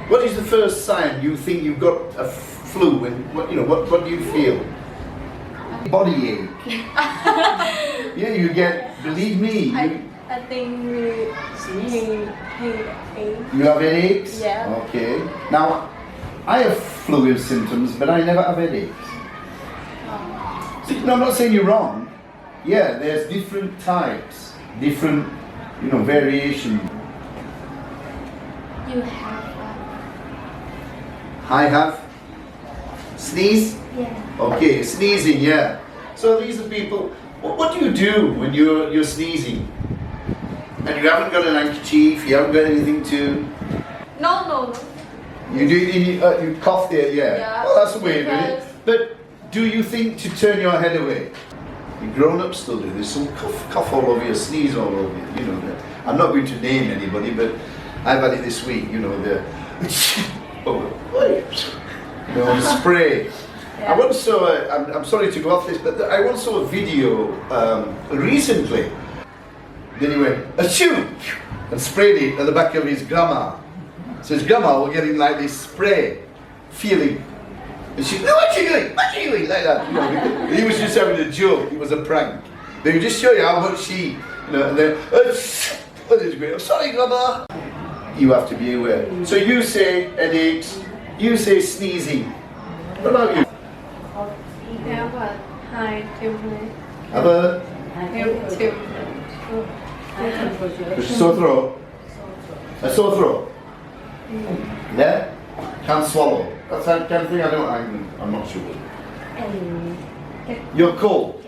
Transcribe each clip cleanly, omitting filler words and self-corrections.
What is the first sign you think you've got a flu? And what do you feel? Body ache. Yeah, you get. Believe me. I think we You have headaches? Yeah. Okay. Now, I have flu symptoms, but I never have headaches. See, no, I'm not saying you're wrong. Yeah, there's different types, different, variation. You have I have sneeze. yeah. Okay, sneezing. Yeah. So these are people. What do you do when you're sneezing? And you haven't got an handkerchief. You haven't got anything to. No. You do. You cough there. Yeah. Yeah, Well, that's a way of doing it. But do you think to turn your head away? You grown-ups still do this. Some cough all over you, sneeze all over you. I'm not going to name anybody, but I've had it this week. The spray. Yeah. I once saw. I'm sorry to go off this, but I once saw a video recently. Then he went achoo and sprayed it at the back of his grandma. So his grandma was getting like this spray feeling. And she, no, what are you doing? What are you doing? Like that. He was just having a joke. It was a prank. They would just show you how much she, and then, what is great? I'm sorry, grandma. You have to be aware. So you say headaches, you say sneezing. What about you? Have a high temperature. Have a sore throat. A sore throat. Yeah? Can't swallow. That's that kind of thing. I'm not sure. You're cold.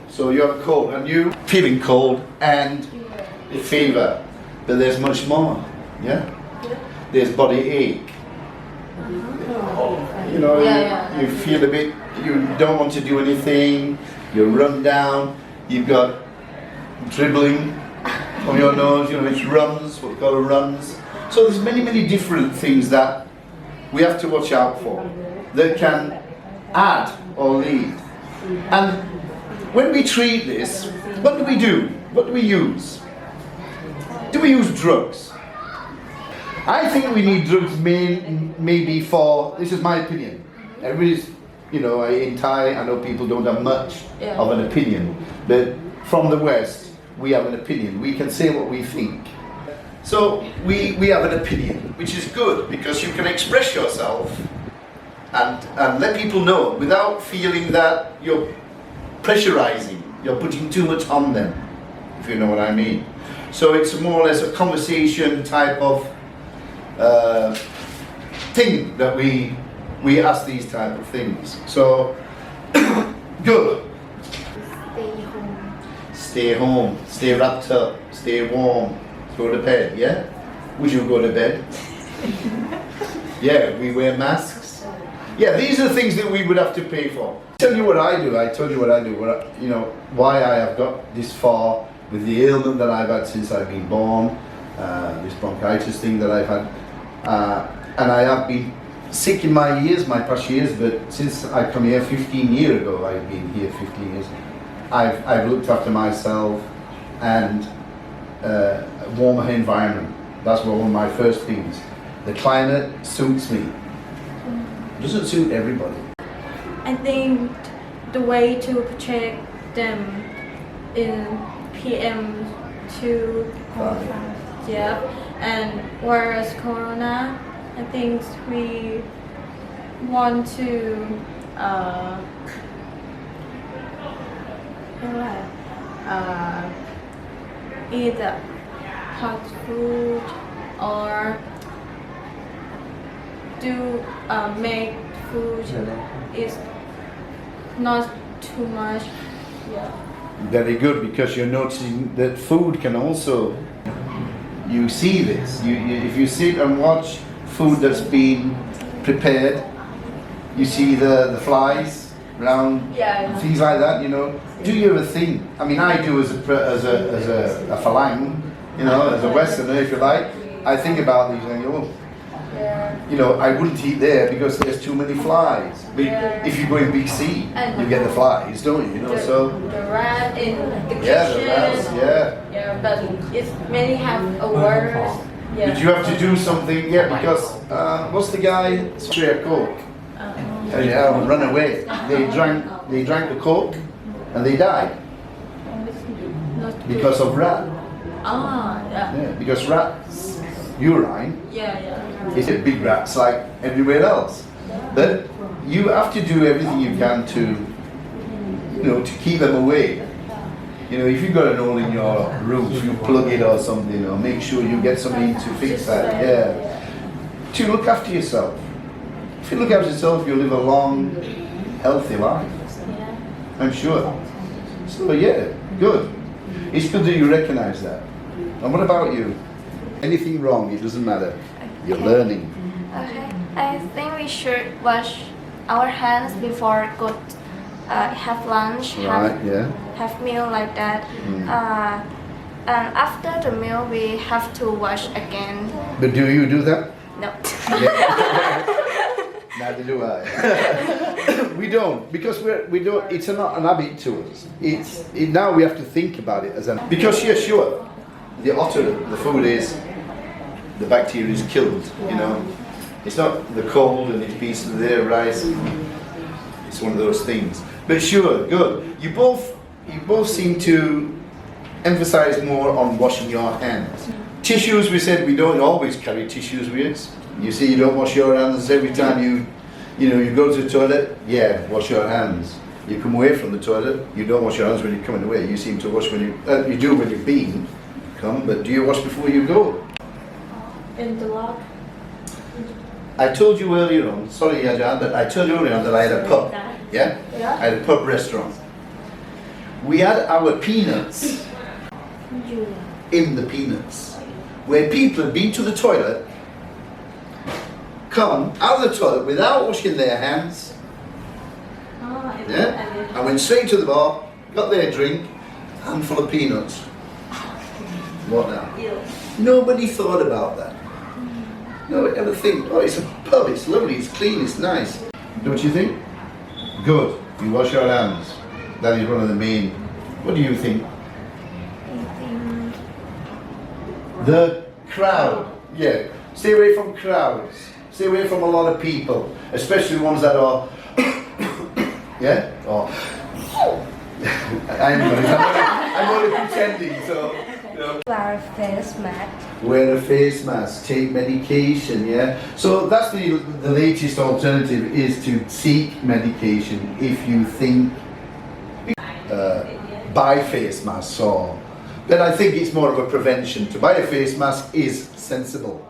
So you have a cold, and you feeling cold and a fever. But there's much more. Yeah? There's body ache. You feel a bit, you don't want to do anything, you're run down, you've got dribbling from your nose, it's runs, what we call runs. So there's many different things that we have to watch out for that can add or lead. And when we treat this, what do we do? What do we use? Do we use drugs? I think we need drugs maybe for, this is my opinion. Everybody's, in Thai, I know people don't have much of an opinion, but from the West, we have an opinion. We can say what we think. So we have an opinion, which is good because you can express yourself and let people know without feeling that you're pressurizing, you're putting too much on them, if you know what I mean. So it's more or less a conversation type of thing that we ask these type of things. So good. Stay home, stay wrapped up, stay warm, go to bed, yeah? Would you go to bed? Yeah, we wear masks. Yeah, these are the things that we would have to pay for. Tell you what I do, why I have got this far with the ailment that I've had since I've been born, this bronchitis thing that I've had, and I have been sick in my past years, but since I come here 15 years ago, I've been here 15 years, I've looked after myself and a warmer environment. That's one of my first things. The climate suits me. It doesn't suit everybody. I think the way to protect them in PM2.5, yeah, and whereas Corona, I think we want to either hot food or do make food is not too much. Yeah. Very good, because you're noticing that food can also, you see this, if you sit and watch food that's been prepared, you see the flies around, things like that, Do you ever think, I mean I do as a Falang, as a Westerner if you like, I think about these and go, I wouldn't eat there because there's too many flies. But if you go in BC, you get the flies, don't you? The rat in the kitchen. Yeah, the rats, Yeah, but it many have a worse Yeah. Did you have to do something? Yeah, because what's the guy? Straight coke. Run away. They drank the coke, and they died Not good. because of rat. Yeah. Yeah, because rats urine Yeah. is a big rats like everywhere else. But you have to do everything you can to, to keep them away. If you've got an hole in your roof, you plug it or something, or make sure you get somebody to fix that. Yeah. To look after yourself. If you look after yourself, you'll live a long, healthy life. I'm sure. So yeah, good. It's good that you recognise that. And what about you? Anything wrong, it doesn't matter. You're learning. Okay. I think we should wash our hands before go have lunch, Right, yeah. have meal like that. And after the meal, we have to wash again. But do you do that? No. Neither do I. We don't, because we don't. It's not an habit to us. Now we have to think about it as an. Because yeah, sure, the hotter the food is, the bacteria is killed. It's not the cold and it's piece of the rice. It's one of those things. But sure, good. You both seem to emphasize more on washing your hands. Tissues, we said we don't always carry tissues with us. You see, you don't wash your hands every time you go to the toilet. Yeah, wash your hands. You come away from the toilet, you don't wash your hands when you're coming away. You seem to wash when you do when you've been, but do you wash before you go? In the log. I told you earlier on, sorry Yajan, but I told you earlier on that I had a pub. Yeah? Yeah. I had a pub restaurant. We had our peanuts in the peanuts, where people had been to the toilet, come out of the toilet without washing their hands. Yeah? I went straight to the bar, got their drink, handful of peanuts. What now? Nobody thought about that. Nobody ever think, oh, it's a pub, it's lovely, it's clean, it's nice. Don't you think? Good. You wash your hands. That is one of the main. What do you think? The crowd. Yeah. Stay away from crowds. Stay away from a lot of people, especially ones that are. Yeah. Oh. I'm only pretending. So. Wear a face mask. Wear a face mask. Take medication. Yeah. So that's the latest alternative is to seek medication if you think. Buy face masks or. But I think it's more of a prevention. To buy a face mask is sensible.